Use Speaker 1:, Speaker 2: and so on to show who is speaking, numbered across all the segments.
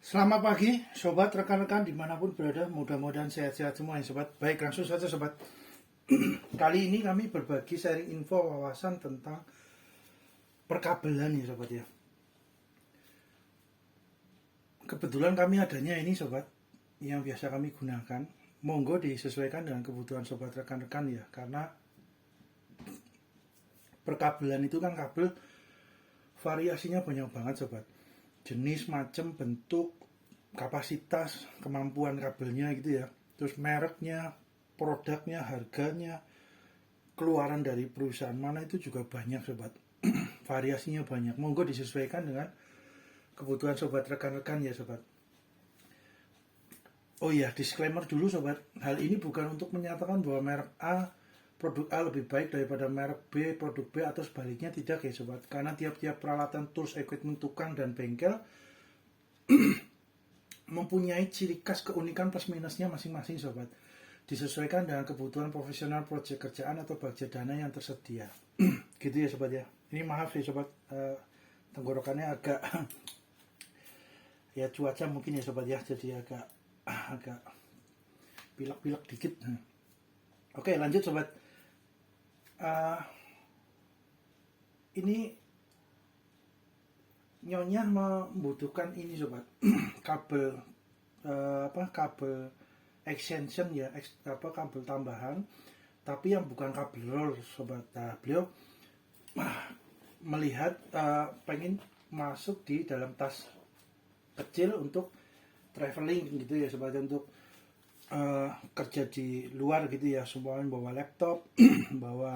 Speaker 1: Selamat pagi, sobat rekan-rekan dimanapun berada, mudah-mudahan sehat-sehat semua ya sobat. Baik, langsung saja sobat. Kali ini kami berbagi sharing info wawasan tentang perkabelan ya sobat ya. Kebetulan kami adanya ini sobat, yang biasa kami gunakan. Monggo disesuaikan dengan kebutuhan sobat rekan-rekan ya, karena perkabelan itu kan kabel variasinya banyak banget sobat. Jenis, macam, bentuk, kapasitas, kemampuan kabelnya gitu ya. Terus mereknya, produknya, harganya, keluaran dari perusahaan mana itu juga banyak sobat. Variasinya banyak. Monggo disesuaikan dengan kebutuhan sobat rekan-rekan ya sobat. Oh iya, disclaimer dulu sobat. Hal ini bukan untuk menyatakan bahwa merek A, produk A lebih baik daripada merek B, produk B, atau sebaliknya, tidak ya sobat. Karena tiap-tiap peralatan, tools, equipment, tukang, dan bengkel mempunyai ciri khas, keunikan, plus minusnya masing-masing sobat. Disesuaikan dengan kebutuhan profesional, proyek kerjaan, atau budget dana yang tersedia. Gitu ya sobat ya. Ini maaf ya sobat, tenggorokannya agak ya cuaca mungkin ya sobat ya, jadi agak pilek-pilek dikit. Oke, lanjut sobat. Ini nyonya membutuhkan ini sobat, kabel kabel extension ya, kabel tambahan, tapi yang bukan kabel roll sobat. Nah, beliau melihat pengen masuk di dalam tas kecil untuk traveling gitu ya sobat, untuk kerja di luar gitu ya, semuanya bawa laptop, bawa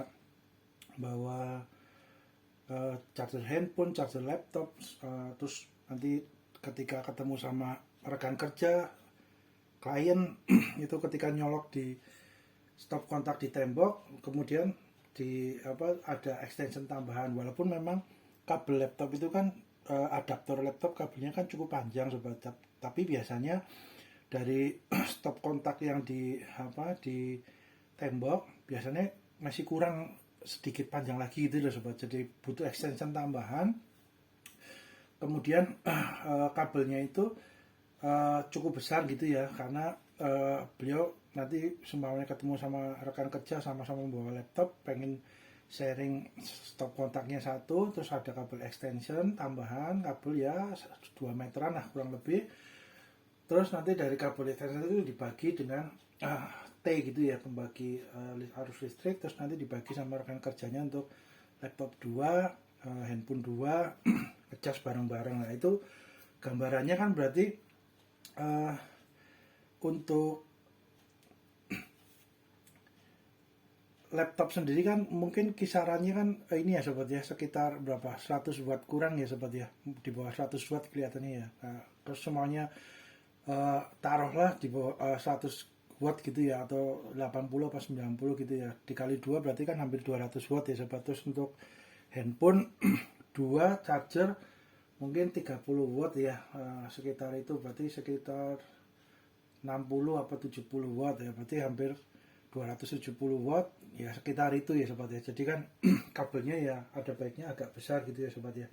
Speaker 1: charger handphone, charger laptop, terus nanti ketika ketemu sama rekan kerja, klien itu ketika nyolok di stop kontak di tembok, kemudian di ada extension tambahan. Walaupun memang kabel laptop itu kan adaptor laptop kabelnya kan cukup panjang sobat, tapi biasanya dari stop kontak yang di tembok biasanya masih kurang sedikit panjang lagi gitu loh sobat, jadi butuh extension tambahan. Kemudian kabelnya itu cukup besar gitu ya, karena beliau nanti sembahnya ketemu sama rekan kerja, sama-sama membawa laptop, pengen sharing stop kontaknya satu, terus ada kabel extension tambahan, kabel ya 2 meteran lah kurang lebih. Terus nanti dari kabel extension itu dibagi dengan T gitu ya, pembagi arus listrik, terus nanti dibagi sama rekan kerjanya untuk laptop 2, handphone 2, ngecas bareng-bareng. Nah itu gambarannya kan berarti untuk laptop sendiri kan mungkin kisarannya kan ini ya sobat ya, sekitar berapa, 100 watt kurang ya sobat ya, di bawah 100 watt kelihatannya ya. Nah, terus semuanya taruhlah di bawah 100 watt gitu ya, atau 80 atau 90 gitu ya, dikali 2 berarti kan hampir 200 watt ya sobat. Terus untuk handphone 2 charger mungkin 30 watt ya, sekitar itu berarti sekitar 60 atau 70 watt ya, berarti hampir 270 watt ya, sekitar itu ya sobat ya. Jadi kan kabelnya ya ada baiknya agak besar gitu ya sobat ya,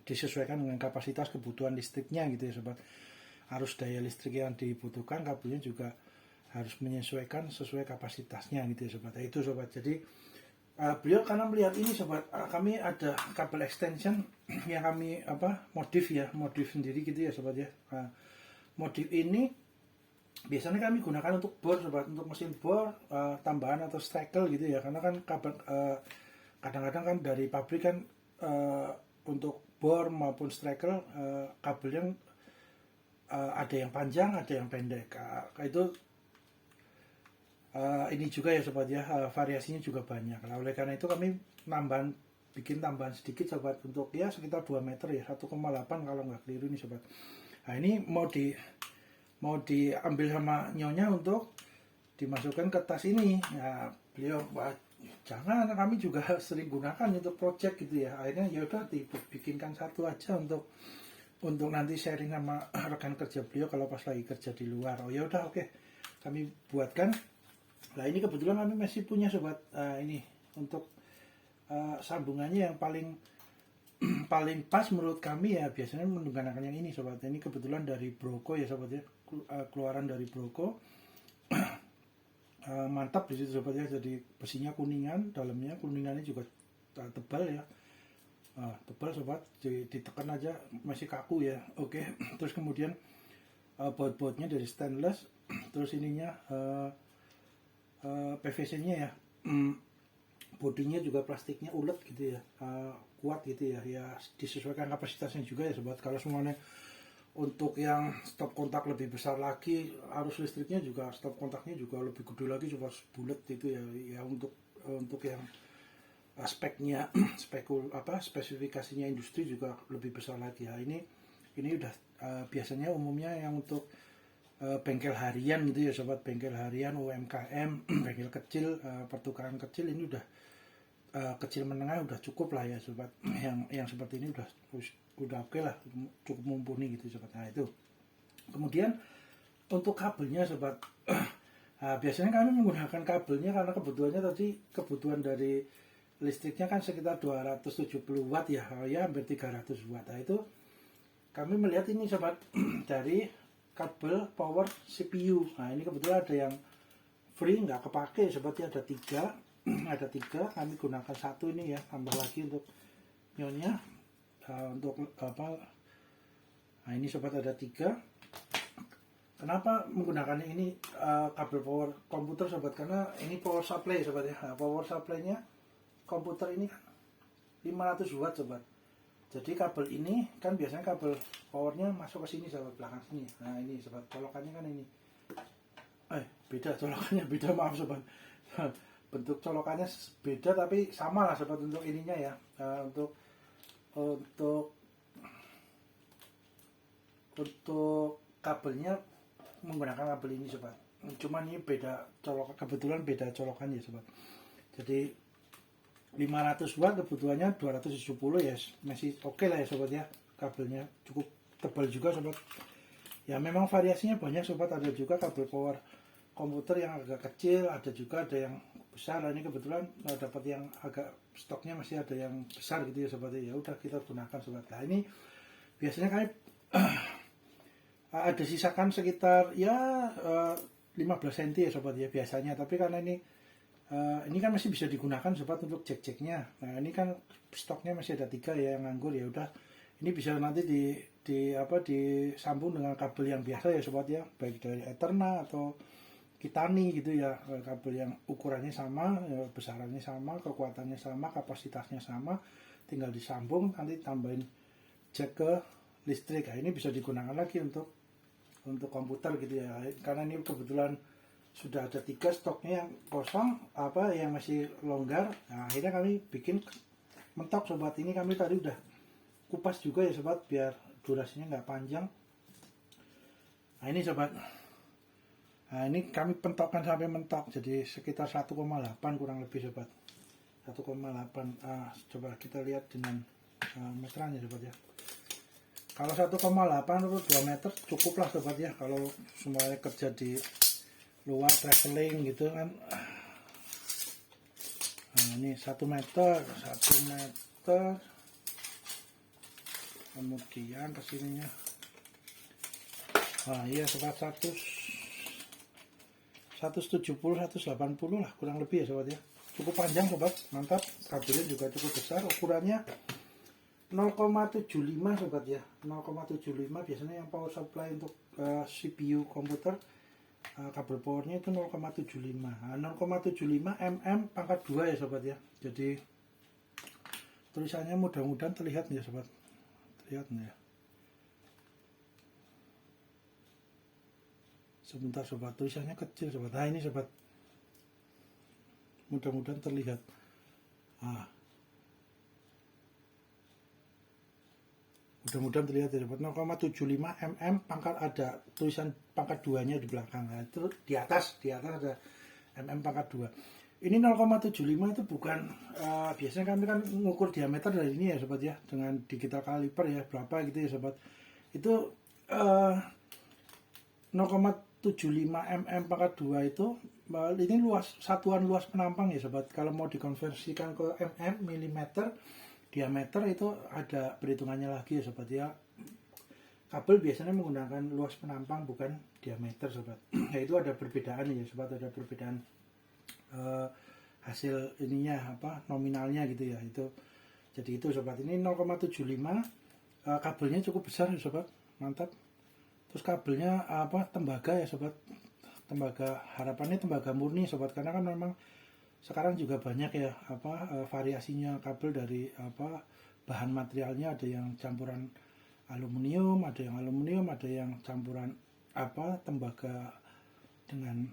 Speaker 1: disesuaikan dengan kapasitas kebutuhan listriknya gitu ya sobat. Arus daya listrik yang dibutuhkan, kabelnya juga harus menyesuaikan sesuai kapasitasnya gitu ya sobat. Itu sobat. Jadi beliau karena melihat ini sobat, kami ada kabel extension yang kami modif sendiri gitu ya sobat ya. Modif ini biasanya kami gunakan untuk bor sobat, untuk mesin bor tambahan atau strakel gitu ya, karena kan kabel kadang-kadang kan dari pabrik kan untuk bor maupun strakel kabelnya ada yang panjang, ada yang pendek. Itu ini juga ya sobat ya, variasinya juga banyak. Nah, oleh karena itu kami bikin tambahan sedikit sobat, untuk ya sekitar 2 meter ya, 1,8 kalau nggak keliru nih sobat. Nah ini mau diambil sama nyonya untuk dimasukkan ke tas ini. Nah beliau, jangan, kami juga sering gunakan untuk project gitu ya. Akhirnya yaudah dibikinkan satu aja untuk nanti sharing sama rekan kerja beliau kalau pas lagi kerja di luar. Oh yaudah, oke, kami buatkan. Nah ini kebetulan kami masih punya sobat, ini untuk sambungannya yang paling paling pas menurut kami ya biasanya menggunakan yang ini sobat. Ini kebetulan dari Broko ya sobat ya, keluaran dari Broko. Mantap di situ sobat ya, jadi besinya kuningan, dalamnya kuningannya juga tebal ya. Tebal sobat, jadi ditekan aja masih kaku ya. Oke. Terus kemudian baut-bautnya dari stainless, terus ininya PVC-nya ya, bodinya juga plastiknya ulet gitu ya, kuat gitu ya, ya disesuaikan kapasitasnya juga ya sobat. Kalau semuanya untuk yang stop kontak lebih besar lagi, arus listriknya juga stop kontaknya juga lebih gede lagi, coba bulat gitu ya, ya untuk yang speknya spesifikasinya industri juga lebih besar lagi ya. Ini udah biasanya umumnya yang untuk bengkel harian gitu ya sobat, bengkel harian UMKM, bengkel kecil, pertukaran kecil, ini udah kecil menengah udah cukup lah ya sobat. Yang seperti ini udah oke lah, cukup mumpuni gitu sobat. Nah itu kemudian untuk kabelnya sobat, biasanya kami menggunakan kabelnya karena kebutuhan dari listriknya kan sekitar 270 watt ya, hampir 300 watt. Nah itu kami melihat ini sobat dari kabel power CPU. Nah ini kebetulan ada yang free, nggak kepake sobat ya, ada tiga, kami gunakan satu ini ya, tambah lagi untuk nyonya, untuk apa. Nah ini sobat ada 3. Kenapa menggunakan ini kabel power komputer sobat? Karena ini power supply sobat ya. Nah, power supply-nya komputer ini kan 500 watt sobat. Jadi kabel ini kan biasanya kabel powernya masuk ke sini sobat, belakang sini. Nah ini sobat, colokannya kan ini. Beda colokannya, beda, maaf sobat. Bentuk colokannya beda tapi sama lah sobat untuk ininya ya. Untuk kabelnya menggunakan kabel ini sobat. Cuman ini beda colokan, kebetulan beda colokannya sobat. Jadi 500 watt kebutuhannya 270 ya, masih oke lah ya sobat ya. Kabelnya cukup tebal juga sobat ya, memang variasinya banyak sobat. Ada juga kabel power komputer yang agak kecil, ada juga ada yang besar. Ini kebetulan dapat yang agak stoknya masih ada yang besar gitu ya sobat ya, udah kita gunakan sobat. Nah ini biasanya kami ada sisakan sekitar ya 15 cm ya sobat ya biasanya, tapi karena ini kan masih bisa digunakan sobat untuk cek-ceknya. Nah ini kan stoknya masih ada 3 ya yang nganggur, ya udah ini bisa nanti disambung dengan kabel yang biasa ya sobat ya, baik dari Eterna atau Kitani gitu ya, kabel yang ukurannya sama, besarannya sama, kekuatannya sama, kapasitasnya sama, tinggal disambung nanti tambahin jack ke listrik. Nah ini bisa digunakan lagi untuk komputer gitu ya, karena ini kebetulan sudah ada 3 stoknya yang kosong, yang masih longgar. Nah akhirnya kami bikin mentok sobat. Ini kami tadi udah kupas juga ya sobat, biar durasinya nggak panjang. Nah ini sobat, nah ini kami pentokkan sampai mentok, jadi sekitar 1,8 kurang lebih sobat, 1,8. Coba kita lihat dengan meterannya sobat ya. Kalau 1,8 atau 2 meter cukup lah sobat ya, kalau semuanya kerja di luar traveling gitu kan. Nah ini 1 meter, kemudian kesininya, nah iya sobat 170 180 lah kurang lebih ya sobat ya, cukup panjang sobat, mantap. Kabelnya juga cukup besar, ukurannya 0,75 sobat ya, 0,75. Biasanya yang power supply untuk CPU komputer, kabel powernya itu 0,75. Nah, 0,75 mm pangkat 2 ya sobat ya. Jadi tulisannya mudah-mudahan terlihat ya sobat, terlihat ya. Sebentar sobat, tulisannya kecil sobat. Nah ini sobat, mudah-mudahan terlihat. Mudah-mudahan terlihat ya sobat, 0,75 mm pangkat, ada tulisan pangkat 2 nya di belakang. Nah, itu di atas ada mm pangkat 2. Ini 0,75 itu bukan, biasanya kami kan mengukur diameter dari ini ya sobat ya, dengan digital caliper ya, berapa gitu ya sobat. Itu 0,75 mm pangkat 2 itu, ini satuan luas penampang ya sobat. Kalau mau dikonversikan ke mm, milimeter, diameter itu ada perhitungannya lagi ya sobat ya. Kabel biasanya menggunakan luas penampang bukan diameter sobat. Ya itu ada perbedaan ya sobat, ada perbedaan hasil ininya apa nominalnya gitu ya. Itu jadi itu sobat, ini 0,75, kabelnya cukup besar ya sobat, mantap. Terus kabelnya apa tembaga ya sobat, tembaga, harapannya tembaga murni sobat, karena kan memang sekarang juga banyak ya apa variasinya kabel dari apa bahan materialnya, ada yang campuran aluminium, ada yang campuran apa tembaga dengan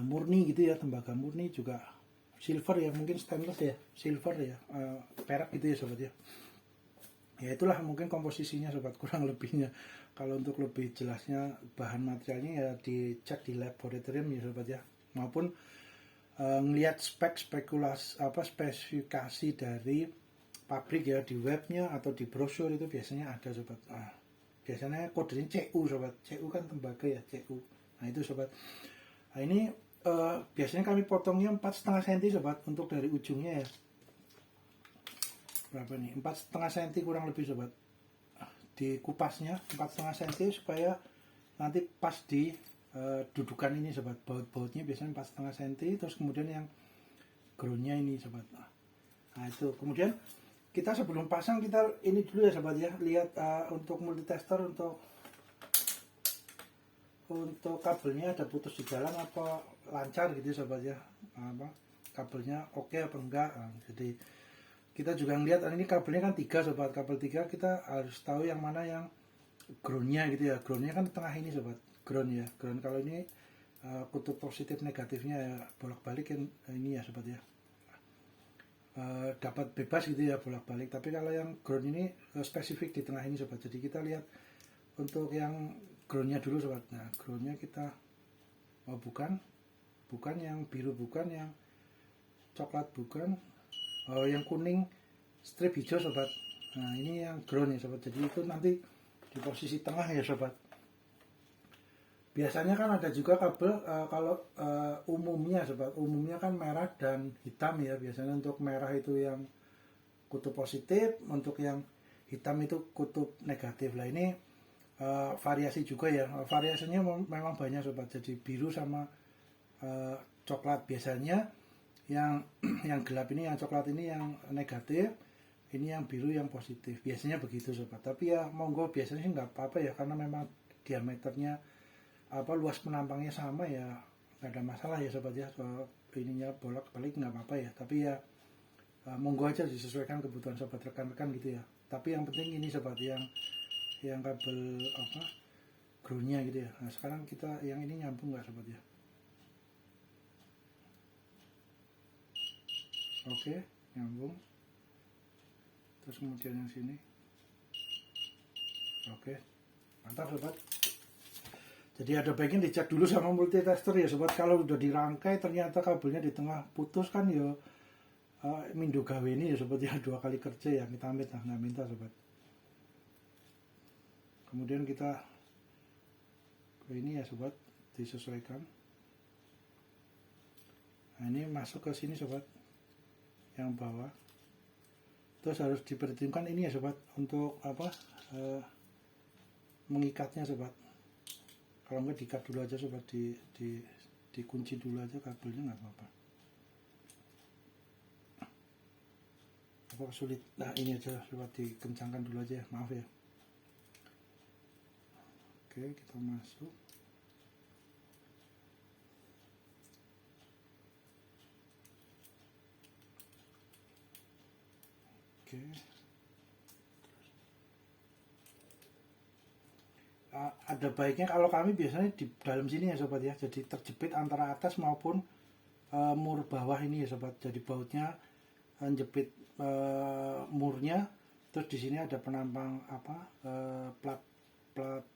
Speaker 1: murni gitu ya, tembaga murni juga silver ya, mungkin stainless ya, silver ya, perak gitu ya sobat ya. Ya itulah mungkin komposisinya sobat, kurang lebihnya. Kalau untuk lebih jelasnya bahan materialnya ya dicek di laboratorium ya sobat ya, maupun ngelihat spesifikasi dari pabrik ya di webnya atau di brosur itu biasanya ada sobat. Biasanya kodenya CU sobat, CU kan tembaga ya, CU. Nah itu sobat. Nah ini biasanya kami potongnya 4,5 cm sobat, untuk dari ujungnya ya. Berapa nih? 4,5 cm kurang lebih sobat. Di kupasnya 4,5 cm supaya nanti pas di dudukan ini sobat, baut-bautnya biasanya 4,5 cm, terus kemudian yang groundnya ini sobat. Nah itu kemudian kita sebelum pasang kita ini dulu ya sobat ya, lihat untuk multitester untuk kabelnya ada putus di jalan apa lancar gitu sobat ya, apa kabelnya oke apa enggak. Jadi kita juga ngelihat ini kabelnya kan 3 sobat, kabel 3 kita harus tahu yang mana yang groundnya gitu ya. Groundnya kan di tengah ini sobat, ground ya, ground. Kalau ini kutub positif negatifnya ya bolak-balik ini ya sobat ya, dapat bebas gitu ya bolak-balik. Tapi kalau yang ground ini spesifik di tengah ini sobat. Jadi kita lihat untuk yang groundnya dulu sobat. Nah groundnya kita bukan yang biru, bukan yang coklat, bukan yang kuning strip hijau sobat. Nah ini yang ground ya sobat. Jadi itu nanti di posisi tengah ya sobat. Biasanya kan ada juga kabel kalau umumnya sobat, umumnya kan merah dan hitam ya. Biasanya untuk merah itu yang kutub positif, untuk yang hitam itu kutub negatif. Lah ini variasi juga ya, variasinya memang banyak sobat. Jadi biru sama coklat. Biasanya yang yang gelap ini, yang coklat ini yang negatif, ini yang biru yang positif. Biasanya begitu sobat. Tapi ya monggo, biasanya sih nggak apa-apa ya, karena memang diameternya apa luas penampangnya sama ya, nggak ada masalah ya sobat ya. Kalau ininya bolak-balik nggak apa-apa ya. Tapi ya monggo aja disesuaikan kebutuhan sobat rekan-rekan gitu ya. Tapi yang penting ini sobat, yang kabel apa groundnya gitu ya. Nah sekarang kita yang ini nyambung nggak sobat ya. Oke, nyambung. Terus kemudian yang sini. Oke, mantap sobat. Jadi ada baiknya dicek dulu sama multitester ya sobat. Kalau udah dirangkai ternyata kabelnya di tengah putus kan ya mindo gawe ini ya sobat ya, 2 kali kerja ya, kita amit nggak minta sobat. Kemudian kita ini ya sobat, disesuaikan. Nah ini masuk ke sini sobat, yang bawah. Terus harus diperhitungkan ini ya sobat, untuk apa mengikatnya sobat. Kalau enggak diikat dulu aja sobat, dikunci dulu aja kabelnya, nggak apa-apa. Apa sulit? Nah ini aja sobat, dikencangkan dulu aja, maaf ya. Oke, kita masuk. Oke. Ada baiknya kalau kami biasanya di dalam sini ya sobat ya, jadi terjepit antara atas maupun mur bawah ini ya sobat. Jadi bautnya jepit murnya, terus di sini ada penampang apa plat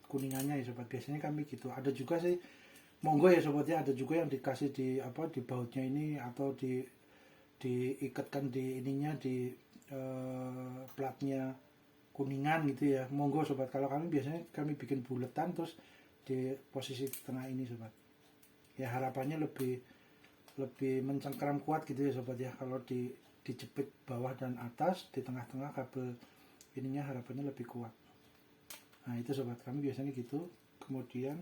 Speaker 1: kuningannya ya sobat. Biasanya kami gitu. Ada juga sih monggo ya sobat ya, ada juga yang dikasih di apa di bautnya ini, atau diikatkan di ininya di platnya kuningan gitu ya, monggo sobat. Kalau kami biasanya kami bikin buletan terus di posisi tengah ini sobat. Ya harapannya lebih mencengkeram kuat gitu ya sobat ya, kalau dijepit bawah dan atas, di tengah-tengah kabel ininya harapannya lebih kuat. Nah itu sobat, kami biasanya gitu. Kemudian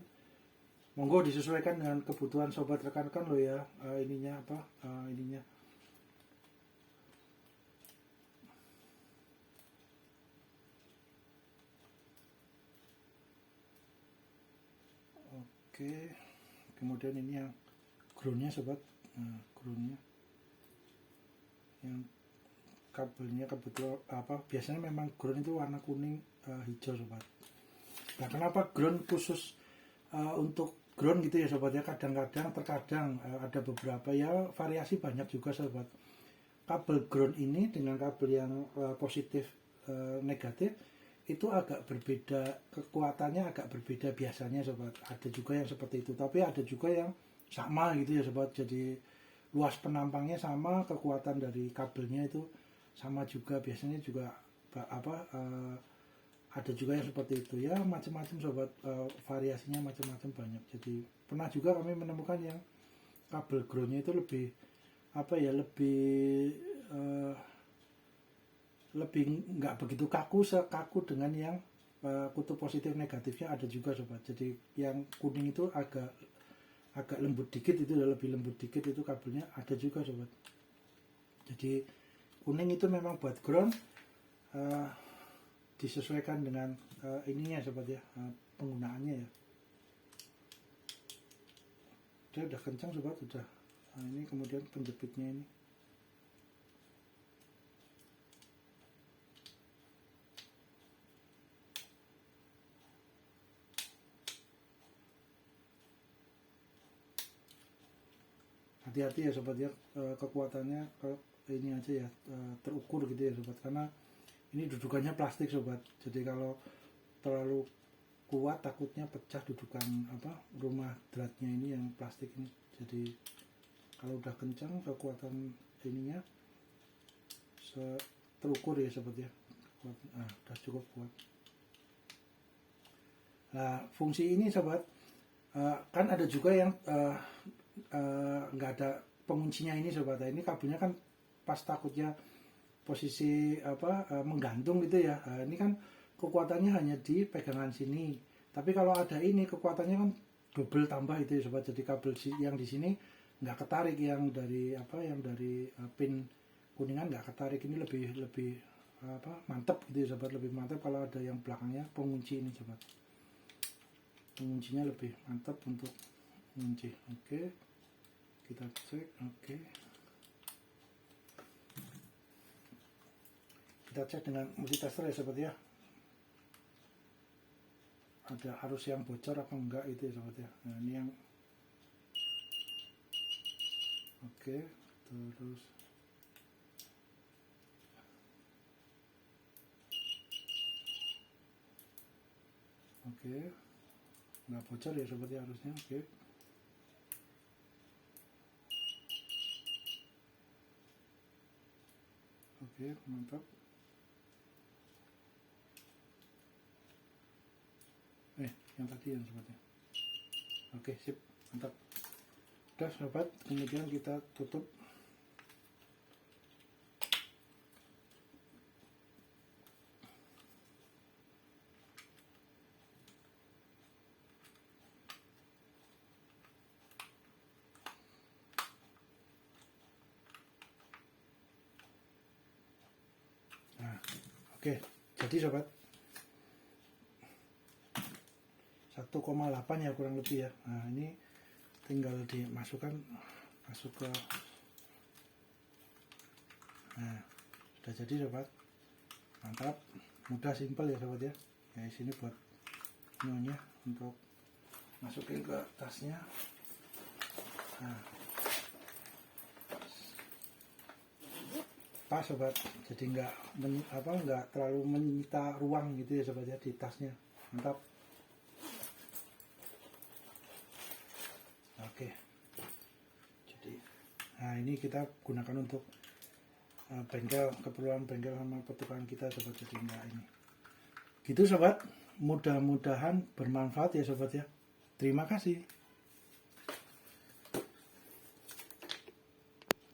Speaker 1: monggo disesuaikan dengan kebutuhan sobat rekan-rekan lo ya, ininya apa, ininya. Oke, kemudian ini yang groundnya sobat, nah groundnya yang kabelnya kebetulan apa, biasanya memang ground itu warna kuning hijau sobat. Nah kenapa ground khusus untuk ground gitu ya sobat ya, kadang-kadang terkadang ada beberapa ya, variasi banyak juga sobat. Kabel ground ini dengan kabel yang positif negatif itu agak berbeda, kekuatannya agak berbeda biasanya sobat. Ada juga yang seperti itu, tapi ada juga yang sama gitu ya sobat. Jadi luas penampangnya sama, kekuatan dari kabelnya itu sama juga, biasanya juga apa ada juga yang seperti itu ya, macam-macam sobat, variasinya macam-macam banyak. Jadi pernah juga kami menemukan yang kabel groundnya itu lebih apa ya, lebih nggak begitu kaku, sekaku dengan yang kutub positif negatifnya ada juga sobat. Jadi yang kuning itu agak lembut dikit, itu udah lebih lembut dikit itu kabelnya ada juga sobat. Jadi kuning itu memang buat ground, disesuaikan dengan ininya sobat ya, penggunaannya ya. Dia udah kencang sobat, udah. Nah, ini kemudian penjepitnya ini. Hati-hati ya sobat ya, kekuatannya ini aja ya, terukur gitu ya sobat, karena ini dudukannya plastik sobat. Jadi kalau terlalu kuat takutnya pecah dudukan apa, rumah dratnya ini yang plastik ini. Jadi kalau udah kencang kekuatan ininya terukur ya sobat ya, udah cukup kuat. Nah fungsi ini sobat, kan ada juga yang nggak ada penguncinya ini sobat. Ini kabelnya kan pas takutnya posisi apa, menggantung gitu ya. Ini kan kekuatannya hanya di pegangan sini, tapi kalau ada ini kekuatannya kan double tambah itu ya sobat. Jadi kabel yang di sini nggak ketarik, yang dari apa, yang dari pin kuningan nggak ketarik. Ini lebih apa, mantap gitu ya sobat, lebih mantap kalau ada yang belakangnya pengunci ini sobat. Penguncinya lebih mantap untuk mengunci. Oke, kita cek. Oke, kita cek dengan multitester ya sobat ya, ada arus yang bocor apa enggak itu ya sobat ya. Nah ini yang oke, terus oke, nggak bocor ya sobat ya arusnya. Oke, oke, mantap. Yang tadi ya sobatnya. Oke, sip, mantap. Udah sobat, kemudian kita tutup. Nah, oke, jadi sobat 1,8 ya kurang lebih ya. Nah ini tinggal dimasukkan, masuk ke, nah sudah jadi sobat, mantap, mudah, simpel ya sobat ya. Ya sini buat nyonya untuk masukin ke tasnya. Nah pas sobat, jadi nggak terlalu menyita ruang gitu ya sobat ya di tasnya. Mantap. Oke, jadi nah ini kita gunakan untuk bengkel, keperluan bengkel sama petukangan kita sobat. Jadi enggak ini gitu sobat, mudah-mudahan bermanfaat ya sobat ya. Terima kasih.